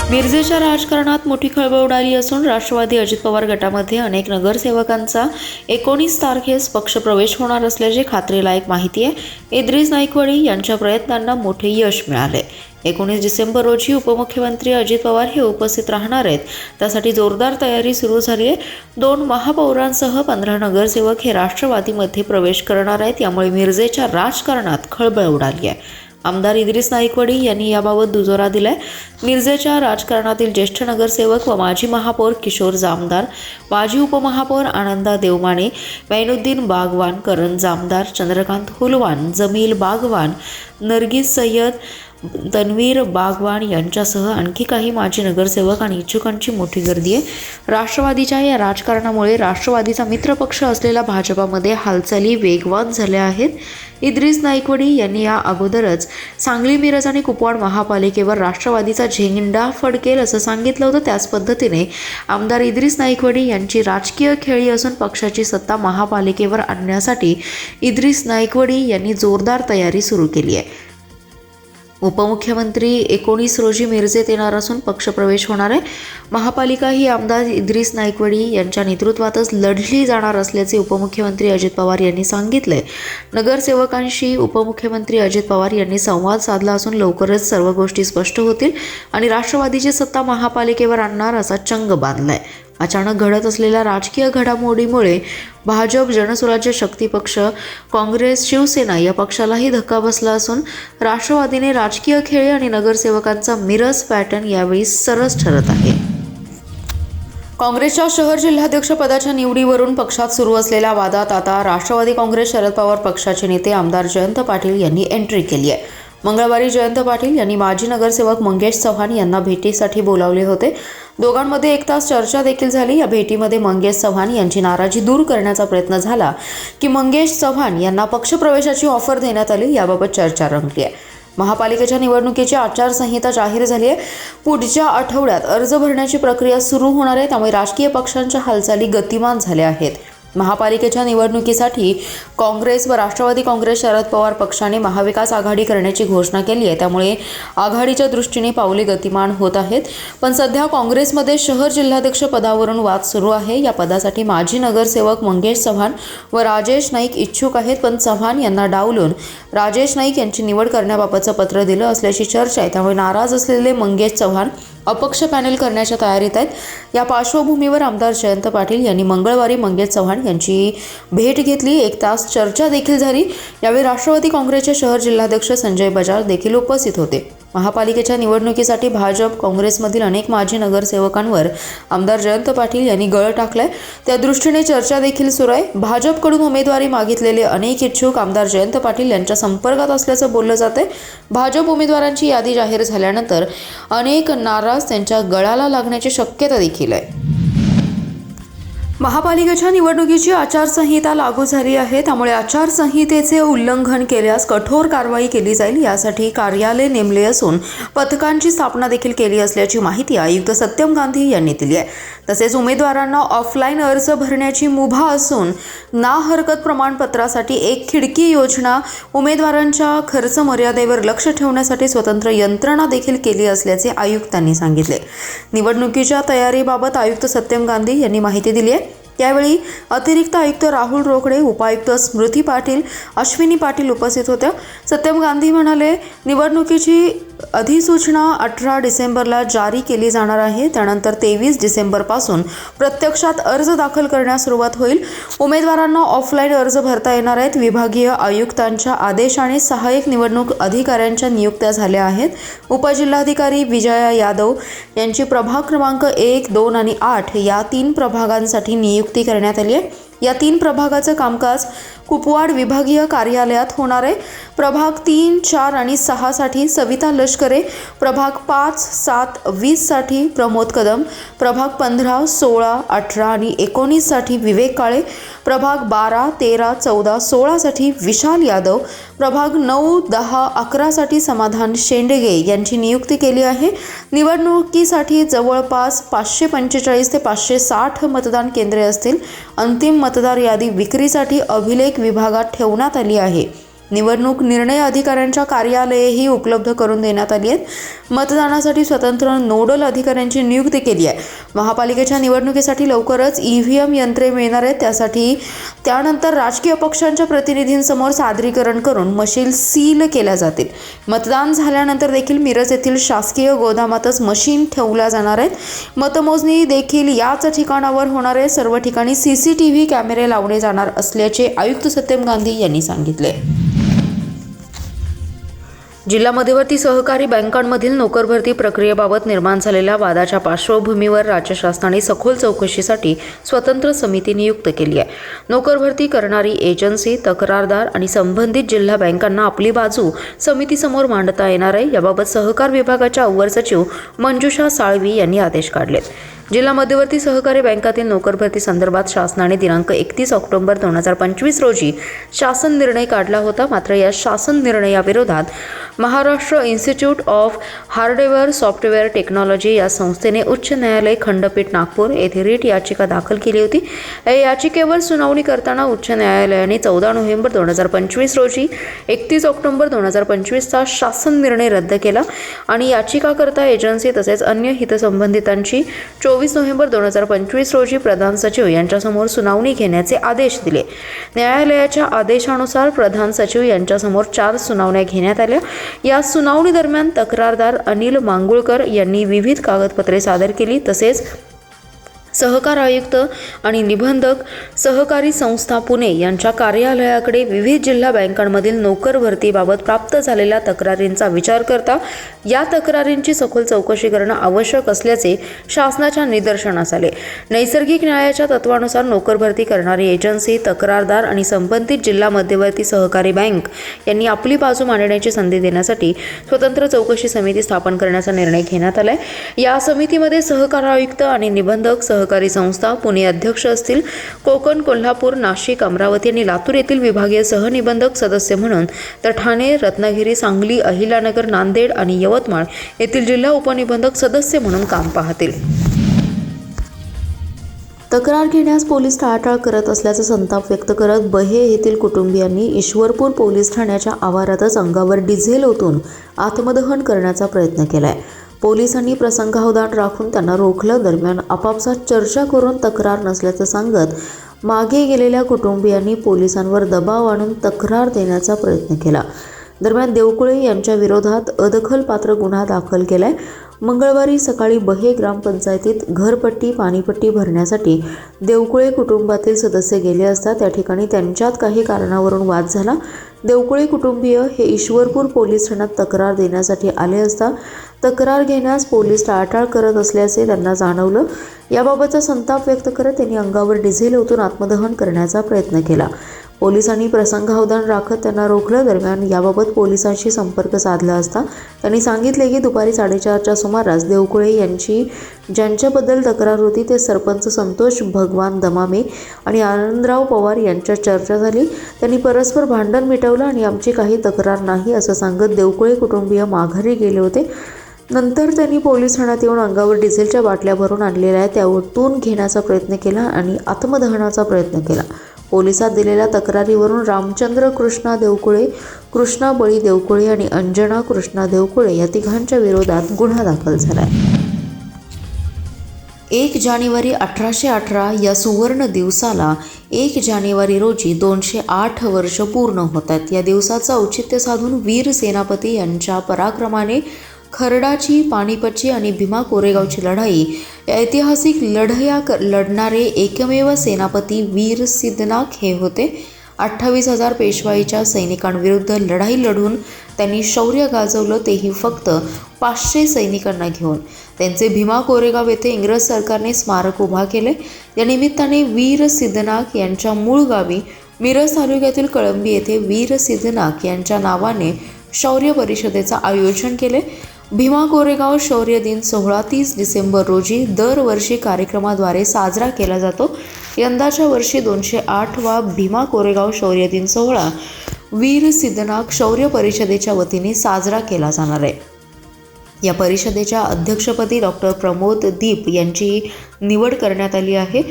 मिरजेच्या राजकारणात मोठी खळबळ उडाली असून राष्ट्रवादी अजित पवार गटामध्ये अनेक नगरसेवकांचा 19 तारखेस पक्षप्रवेश होणार असल्याची खात्रीलायक माहिती आहे. इद्रिस नाईकवाडी यांच्या प्रयत्नांना मोठे यश मिळाले. 19 डिसेंबर रोजी उपमुख्यमंत्री अजित पवार हे उपस्थित राहणार आहेत. त्यासाठी जोरदार तयारी सुरू झाली आहे. 2 महापौरांसह 15 नगरसेवक हे राष्ट्रवादीमध्ये प्रवेश करणार आहेत. यामुळे मिरजेच्या राजकारणात खळबळ उडाली आहे. आमदार इद्रिस नाईकवाडी यांनी याबाबत दुजोरा दिलाय. मिरजेच्या राजकारणातील ज्येष्ठ नगरसेवक व माजी महापौर किशोर जामदार, माजी उपमहापौर आनंदा देवमाने, मैनुद्दीन बागवान, करण जामदार, चंद्रकांत हुलवान, जमील बागवान, नरगिस सय्यद, तन्वीर बागवान यांच्यासह आणखी काही माजी नगरसेवक आणि इच्छुकांची मोठी गर्दी आहे. राष्ट्रवादीच्या या राजकारणामुळे राष्ट्रवादीचा मित्रपक्ष असलेला भाजपामध्ये हालचाली वेगवान झाल्या आहेत. इद्रिस नाईकवाडी यांनी या अगोदरच सांगली, मिरज आणि कुपवाड महापालिकेवर राष्ट्रवादीचा झेंडा फडकेल असं सांगितलं होतं. त्याच पद्धतीने आमदार इद्रिस नाईकवाडी यांची राजकीय खेळी असून पक्षाची सत्ता महापालिकेवर आणण्यासाठी इद्रिस नाईकवाडी यांनी जोरदार तयारी सुरू केली आहे. उपमुख्यमंत्री 19 रोजी मिरजेत येणार असून पक्षप्रवेश होणार आहे. महापालिका ही आमदार इद्रिस नाईकवाडी यांच्या नेतृत्वातच लढली जाणार असल्याचे उपमुख्यमंत्री अजित पवार यांनी सांगितले. नगरसेवकांशी उपमुख्यमंत्री अजित पवार यांनी संवाद साधला असून लवकरच सर्व गोष्टी स्पष्ट होतील आणि राष्ट्रवादीची सत्ता महापालिकेवर आणणार असा चंग बांधलाय. अचानक घडत असलेल्या राजकीय घडामोडीमुळे भाजप, जनसुराज्य शक्ती पक्ष, काँग्रेस, शिवसेना या पक्षालाही धक्का बसला असून राष्ट्रवादीने राजकीय खेळी आणि नगरसेवकांचा मिरज पॅटर्न यावेळी सरस ठरत आहे. काँग्रेसच्या शहर जिल्हाध्यक्ष पदाच्या निवडीवरून पक्षात सुरू असलेल्या वादात आता राष्ट्रवादी काँग्रेस शरद पवार पक्षाचे नेते आमदार जयंत पाटील यांनी एंट्री केली आहे. मंगळवारी जयंत पाटील यांनी माजी नगरसेवक मंगेश चव्हाण यांना भेटीसाठी बोलावले होते. दोघांमध्ये 1 तास चर्चा देखील झाली. या भेटीमध्ये मंगेश चव्हाण यांची नाराजी दूर करण्याचा प्रयत्न झाला की मंगेश चव्हाण यांना पक्षप्रवेशाची ऑफर देण्यात आली. याबाबत चर्चा रंगली आहे. महापालिकेच्या निवडणुकीची आचारसंहिता जाहीर झाली आहे. पुढच्या आठवड्यात अर्ज भरण्याची प्रक्रिया सुरू होणार आहे. त्यामुळे राजकीय पक्षांच्या हालचाली गतिमान झाल्या आहेत. महापालिकेच्या निवडणुकीसाठी काँग्रेस व राष्ट्रवादी काँग्रेस शरद पवार पक्षाने महाविकास आघाडी करण्याची घोषणा केली आहे. त्यामुळे आघाडीच्या दृष्टीने पावले गतिमान होत आहेत. पण सध्या काँग्रेसमध्ये शहर जिल्हाध्यक्ष पदावरून वाद सुरू आहे. या पदासाठी माजी नगरसेवक मंगेश चव्हाण व राजेश नाईक इच्छुक आहेत. पण चव्हाण यांना डावलून राजेश नाईक यांची निवड करण्याबाबतचं पत्र दिलं असल्याची चर्चा आहे. त्यामुळे नाराज असलेले मंगेश चव्हाण अपक्ष पॅनल करण्याच्या तयारीत आहेत. या पार्श्वभूमीवर आमदार जयंत पाटील यांनी मंगळवारी मंगेश चव्हाण यांची भेट घेतली. 1 तास चर्चा देखील झाली. यावेळी राष्ट्रवादी काँग्रेसचे शहर जिल्हाध्यक्ष संजय बजाज देखील उपस्थित होते. महापालिकेच्या निवडणुकीसाठी भाजप, काँग्रेसमधील अनेक माजी नगरसेवकांवर आमदार जयंत पाटील यांनी गळ टाकलाय. त्या दृष्टीने चर्चा देखील सुरू आहे. भाजपकडून उमेदवारी मागितलेले अनेक इच्छुक आमदार जयंत पाटील यांच्या संपर्कात असल्याचं बोललं जातंय. भाजप उमेदवारांची यादी जाहीर झाल्यानंतर अनेक नाराज त्यांच्या गळाला लागण्याची शक्यता देखील आहे. महापालिकेच्या निवडणुकीची आचारसंहिता लागू झाली आहे. त्यामुळे आचारसंहितेचे उल्लंघन केल्यास कठोर कारवाई केली जाईल. यासाठी कार्यालय नेमले असून पथकांची स्थापना देखील केली असल्याची माहिती आयुक्त सत्यम गांधी यांनी दिली आहे. तसेच उमेदवारांना ऑफलाईन अर्ज भरण्याची मुभा असून ना हरकत प्रमाणपत्रासाठी 1 खिडकी योजना, उमेदवारांच्या खर्च मर्यादेवर लक्ष ठेवण्यासाठी स्वतंत्र यंत्रणा देखील केली असल्याचे आयुक्तांनी सांगितले. निवडणुकीच्या तयारीबाबत आयुक्त सत्यम गांधी यांनी माहिती दिली आहे. यावेळी अतिरिक्त आयुक्त राहुल रोकडे, उपायुक्त स्मृती पाटील, अश्विनी पाटील उपस्थित होत्या. सत्यम गांधी म्हणाले, निवडणुकीची अधिसूचना 18 डिसेंबरला जारी केली जाणार आहे. त्यानंतर 23 डिसेंबरपासून प्रत्यक्षात अर्ज दाखल करण्यास सुरुवात होईल. उमेदवारांना ऑफलाईन अर्ज भरता येणार आहेत. विभागीय आयुक्तांच्या आदेशाने सहाय्यक निवडणूक अधिकाऱ्यांच्या नियुक्त्या झाल्या आहेत. उपजिल्हाधिकारी विजया यादव यांची प्रभाग क्रमांक 1, 2 आणि 8 या 3 प्रभागांसाठी नियुक्ती करण्यात आली आहे. या 3 प्रभागाचं कामकाज कुपवाड विभागीय कार्यालयात होणार आहे. प्रभाग 3, 4 आणि 6 साठी सविता लष्करे, प्रभाग 5, 7, 20 साठी प्रमोद कदम, प्रभाग 15, 16, 18 आणि 19 साठी विवेक काळे, प्रभाग 12, 13, 14, 16 साठी विशाल यादव, प्रभाग 9, 10, 11 साठी समाधान शेंडगे यांची नियुक्ती केली आहे. निवडणुकीसाठी जवळपास 545 ते 560 मतदान केंद्रे असतील. अंतिम मतदार यादी विक्रीसाठी अभिलेख विभागात ठेवण्यात आली आहे. निवडणूक निर्णय अधिकाऱ्यांच्या कार्यालयेही उपलब्ध करून देण्यात आली आहेत। मतदानासाठी स्वतंत्र नोडल अधिकाऱ्यांची नियुक्ती केली आहे। महापालिकेच्या निवडणुकीसाठी लवकरच EVM यंत्रे मिळणार आहेत। त्यानंतर राजकीय पक्षांच्या प्रतिनिधींसमोर सादरीकरण करून मशीन सील केल्या जातील। मतदान झाल्यानंतर देखील मिरज येथील शासकीय गोदामातच मशीन ठेवल्या जाणार आहेत। मतमोजणी देखील याच ठिकाणावर होणार आहे। सर्व ठिकाणी CCTV कॅमेरे लावले जाणार असल्याचे आयुक्त सत्यम गांधी यांनी सांगितले। जिल्हा मध्यवर्ती सहकारी बँकांमधील नोकर भरती प्रक्रियेबाबत निर्माण झालेल्या वादाच्या पार्श्वभूमीवर राज्य शासनाने सखोल चौकशीसाठी स्वतंत्र समिती नियुक्त केली आहे। नोकर भरती करणारी एजन्सी, तक्रारदार आणि संबंधित जिल्हा बँकांना आपली बाजू समितीसमोर मांडता येणार आहे। याबाबत सहकार विभागाच्या अवर सचिव मंजुषा साळवी यांनी आदेश काढलेत। जिल्हा मध्यवर्ती सहकारी बँकातील नोकर भरती संदर्भात शासनाने दिनांक 31 ऑक्टोबर 2025 रोजी शासन निर्णय काढला होता। मात्र या शासन निर्णयाविरोधात Maharashtra institute of hardware software technology या संस्थेने उच्च न्यायालय खंडपीठ नागपूर येथे रिट याचिका दाखल केली होती। या याचिकेवर सुनावणी करताना उच्च न्यायालयाने 14 नोव्हेंबर 2025 रोजी 31 ऑक्टोबर 2025 चा शासन निर्णय रद्द केला आणि याचिकाकर्ता एजन्सी तसेच अन्य हितसंबंधितांची 24 नोव्हेंबर 2025 रोजी प्रधान सचिव यांच्यासमोर सुनावणी घेण्याचे आदेश दिले। न्यायालयाच्या आदेशानुसार प्रधान सचिव यांच्यासमोर 4 सुनावण्या घेण्यात आल्या। या सुनावणी दरम्यान तक्रारदार अनिल मांगुळकर यांनी विविध कागदपत्रे सादर केली। तसेच सहकार आयुक्त आणि निबंधक सहकारी संस्था पुणे यांच्या कार्यालयाकडे विविध जिल्हा बँकांमधील नोकर भरतीबाबत प्राप्त झालेल्या तक्रारींचा विचार करता या तक्रारींची सखोल चौकशी करणं आवश्यक असल्याचे शासनाच्या निदर्शनास आले। नैसर्गिक न्यायाच्या तत्वानुसार नोकर भरती करणारी एजन्सी, तक्रारदार आणि संबंधित जिल्हा मध्यवर्ती सहकारी बँक यांनी आपली बाजू मांडण्याची संधी देण्यासाठी स्वतंत्र चौकशी समिती स्थापन करण्याचा निर्णय घेण्यात आलाय। या समितीमध्ये सहकार आयुक्त आणि निबंधक सहकारी संस्था पुणे अध्यक्ष असतील। कोकण, कोल्हापूर, नाशिक, अमरावती आणि लातूर येथील विभागीय सहनिबंधक सदस्य म्हणून तर ठाणे, रत्नागिरी, सांगली, अहिल्यानगर, नांदेड आणि यवतमाळ येथील जिल्हा उपनिबंधक सदस्य म्हणून काम पाहतील। तक्रार घेण्यास पोलीस टाळाटाळ करत असल्याचा संताप व्यक्त करत बहे येथील कुटुंबियांनी ईश्वरपूर पोलीस ठाण्याच्या आवारातच अंगावर डिझेल ओतून आत्मदहन करण्याचा प्रयत्न केलाय। पोलिसांनी प्रसंगावधान राखून त्यांना रोखलं। दरम्यान आपापसात चर्चा करून तक्रार नसल्याचं सांगत मागे गेलेल्या कुटुंबियांनी पोलिसांवर दबाव आणून तक्रार देण्याचा प्रयत्न केला। दरम्यान देवकुळे यांच्या विरोधात अदखलपात्र गुन्हा दाखल केलाय। मंगळवारी सकाळी बहे ग्रामपंचायतीत घरपट्टी पाणीपट्टी भरण्यासाठी देवकुळे कुटुंबातील सदस्य गेले असता त्या ठिकाणी त्यांच्यात काही कारणावरून वाद झाला। देवकुळे कुटुंबीय हे ईश्वरपूर पोलीस ठाण्यात तक्रार देण्यासाठी आले असता तक्रार घेण्यास पोलीस टाळाटाळ करत असल्याचे त्यांना जाणवलं। याबाबतचा संताप व्यक्त करत त्यांनी अंगावर डिझेल ओतून आत्मदहन करण्याचा प्रयत्न केला। पोलिसांनी प्रसंगावधान राखत त्यांना रोखलं। दरम्यान याबाबत पोलिसांशी संपर्क साधला असता त्यांनी सांगितले की दुपारी 4:30च्या सुमारास देवकुळे यांची ज्यांच्याबद्दल तक्रार होती ते सरपंच संतोष भगवान दमामे आणि आनंदराव पवार यांच्यात चर्चा झाली। त्यांनी परस्पर भांडण मिटवलं आणि आमची काही तक्रार नाही असं सांगत देवकुळे कुटुंबीय माघारी गेले होते। नंतर त्यांनी पोलीस ठाण्यात येऊन अंगावर डिझेलच्या बाटल्या भरून आणलेल्या त्या ओतून घेण्याचा प्रयत्न केला आणि आत्मदहनाचा प्रयत्न केला। पोलिसात दिलेल्या तक्रारीवरून रामचंद्र कृष्णा देवकुळे, कृष्णा बळी देवकुळे आणि अंजना कृष्णा देवकुळे या तिघांच्या विरोधात गुन्हा दाखल झालाय। 1 जानेवारी 1818 या सुवर्ण दिवसाला 1 जानेवारी रोजी 208 वर्ष पूर्ण होतात। या दिवसाचं औचित्य साधून वीर सेनापती यांच्या पराक्रमाने खर्डाची, पानिपतची आणि भीमा कोरेगावची लढाई या ऐतिहासिक लढाया लढणारे एकमेव सेनापती वीर सिद्धनाथ हे होते। 28,000 पेशवाईच्या सैनिकांविरुद्ध लढाई लढून त्यांनी शौर्य गाजवलं, तेही फक्त 500 सैनिकांना घेऊन। त्यांचे भीमा कोरेगाव येथे इंग्रज सरकारने स्मारक उभा केले। या निमित्ताने वीर सिद्धनाथ यांच्या मूळ गावी मिरज तालुक्यातील कळंबी येथे वीर सिद्धनाथ यांच्या नावाने शौर्य परिषदेचं आयोजन केले। भीमा कोरेगाव शौर्य दिन सोहळा 30 डिसेंबर रोजी दरवर्षी कार्यक्रमाद्वारे साजरा केला जातो। यंदाच्या वर्षी 208वा भीमा कोरेगाव शौर्य दिन सोहळा वीर सिद्धनाथ शौर्य परिषदेच्या वतीने साजरा केला जाणार आहे। या परिषदेच्या अध्यक्षपदी डॉक्टर प्रमोद दीप यांची निवड करण्यात आली आहे.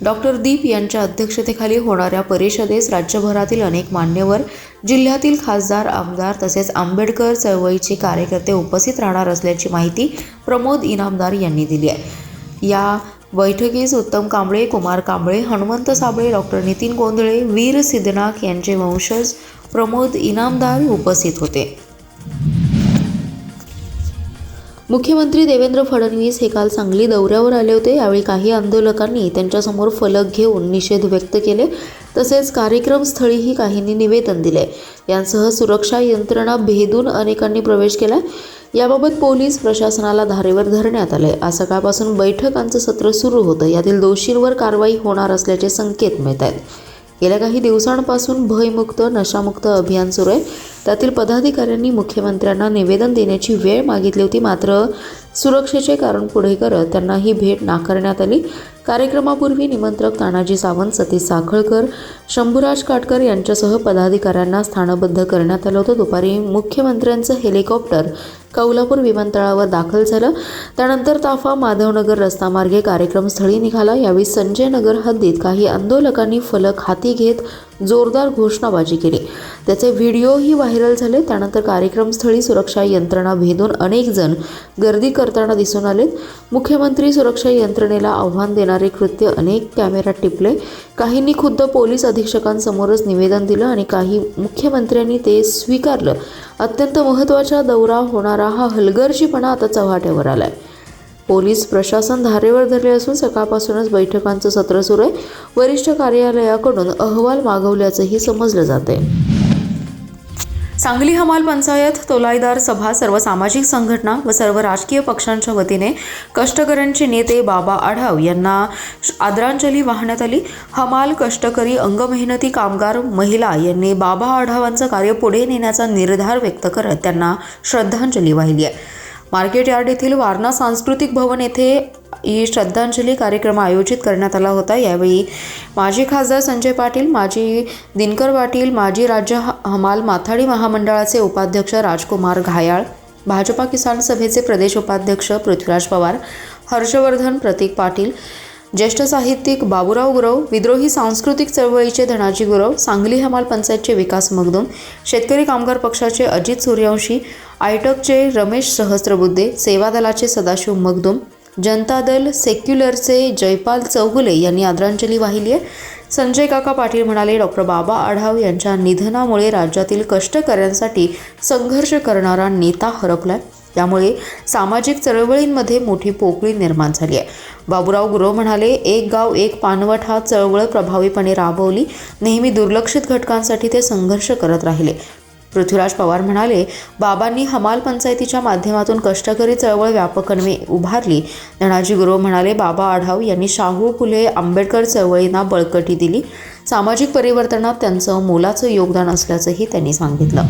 डॉक्टर दीप यांच्या अध्यक्षतेखाली होणाऱ्या परिषदेस राज्यभरातील अनेक मान्यवर, जिल्ह्यातील खासदार, आमदार तसेच आंबेडकर चळवळीचे कार्यकर्ते उपस्थित राहणार असल्याची माहिती प्रमोद इनामदार यांनी दिली आहे. या बैठकीस उत्तम कांबळे, कुमार कांबळे, हनुमंत साबळे, डॉक्टर नितीन गोंधळे, वीर सिद्धनाथ यांचे वंशज प्रमोद इनामदार उपस्थित होते. मुख्यमंत्री देवेंद्र फडणवीस हे काल सांगली दौऱ्यावर आले होते. यावेळी काही आंदोलकांनी त्यांच्यासमोर फलक घेऊन निषेध व्यक्त केले. तसेच कार्यक्रमस्थळीही काहींनी निवेदन दिले. यांसह सुरक्षा यंत्रणा भेदून अनेकांनी प्रवेश केला. याबाबत पोलीस प्रशासनाला धारेवर धरण्यात आले. आज सकाळपासून बैठकांचं सत्र सुरू होतं. यातील दोषींवर कारवाई होणार असल्याचे संकेत मिळत आहेत. गेल्या काही दिवसांपासून भयमुक्त, नशामुक्त अभियान सुरू आहे. त्यातील पदाधिकाऱ्यांनी मुख्यमंत्र्यांना निवेदन देण्याची वेळ मागितली होती. मात्र सुरक्षेचे कारण पुढे करत त्यांना ही भेट नाकारण्यात आली. कार्यक्रमापूर्वी निमंत्रक तानाजी सावंत, सतीश साखळकर, शंभूराज काटकर यांच्यासह पदाधिकाऱ्यांना स्थानबद्ध करण्यात आलं होतं. दुपारी मुख्यमंत्र्यांचं हेलिकॉप्टर कौलापूर विमानतळावर दाखल झालं. त्यानंतर ताफा माधवनगर रस्तामार्गे कार्यक्रमस्थळी निघाला. यावेळी संजय नगर हद्दीत काही आंदोलकांनी फलक हाती घेत जोरदार घोषणाबाजी केली. त्याचे व्हिडिओही व्हायरल झाले. त्यानंतर कार्यक्रमस्थळी सुरक्षा यंत्रणा भेदून अनेक जण गर्दी करताना दिसून आलेत. मुख्यमंत्री सुरक्षा यंत्रणेला आव्हान देणारे कृत्य अनेक कॅमेऱ्यात टिपले. काहींनी खुद्द पोलीस अधीक्षकांसमोरच निवेदन दिलं आणि काही मुख्यमंत्र्यांनी ते स्वीकारलं. अत्यंत महत्त्वाचा दौरा होणारा हा हलगर्जीपणा आता चव्हाट्यावर आलाय. पोलीस प्रशासन धारेवर धरले असून सकाळपासूनच बैठकांचं सत्र सुरू आहे. वरिष्ठ कार्यालयाकडून अहवाल मागवल्याचंही समजलं जाते. सांगली हमाल पंचायत, तोलाईदार सभा, सर्व सामाजिक संघटना व सर्व राजकीय पक्षांच्या वतीने कष्टकऱ्यांचे नेते बाबा आढाव यांना आदरांजली वाहण्यात आली. हमाल, कष्टकरी, अंगमेहनती कामगार, महिला यांनी बाबा आढावांचं कार्य पुढे नेण्याचा निर्धार व्यक्त करत त्यांना श्रद्धांजली वाहिली आहे. मार्केट यार्ड येथील वारणा सांस्कृतिक भवन येथे ही श्रद्धांजली कार्यक्रम आयोजित करण्यात आला होता. यावेळी माजी खासदार संजय पाटील, माजी दिनकर पाटील, माजी राज्य हमाल माथाडी महामंडळाचे उपाध्यक्ष राजकुमार घायाळ, भाजपा किसान सभेचे प्रदेश उपाध्यक्ष पृथ्वीराज पवार, हर्षवर्धन प्रतीक पाटील, ज्येष्ठ साहित्यिक बाबूराव गुरव, विद्रोही सांस्कृतिक चळवळीचे धनाजी गुरव, सांगली हमाल पंचायतचे विकास मगदूम, शेतकरी कामगार पक्षाचे अजित सूर्यवंशी, आयटकचे रमेश सहस्त्रबुद्धे, सेवा दलाचे सदाशिव मगदूम, जनता दल सेक्युलरचे जयपाल चौगुले यांनी आदरांजली वाहिली आहे. संजय काका पाटील म्हणाले, डॉक्टर बाबा आढाव यांच्या निधनामुळे राज्यातील कष्टकऱ्यांसाठी संघर्ष करणारा नेता हरपलाय. त्यामुळे सामाजिक चळवळींमध्ये मोठी पोकळी निर्माण झाली आहे. बाबूराव गुरव म्हणाले, एक गाव एक पानवट हा चळवळ प्रभावीपणे राबवली. नेहमी दुर्लक्षित घटकांसाठी ते संघर्ष करत राहिले. पृथ्वीराज पवार म्हणाले, बाबांनी हमाल पंचायतीच्या माध्यमातून कष्टकरी चळवळ व्यापकपणे उभारली. धनाजी गुरव म्हणाले, बाबा आढाव यांनी शाहू फुले आंबेडकर चळवळींना बळकटी दिली. सामाजिक परिवर्तनात त्यांचं मोलाचं योगदान असल्याचंही त्यांनी सांगितलं.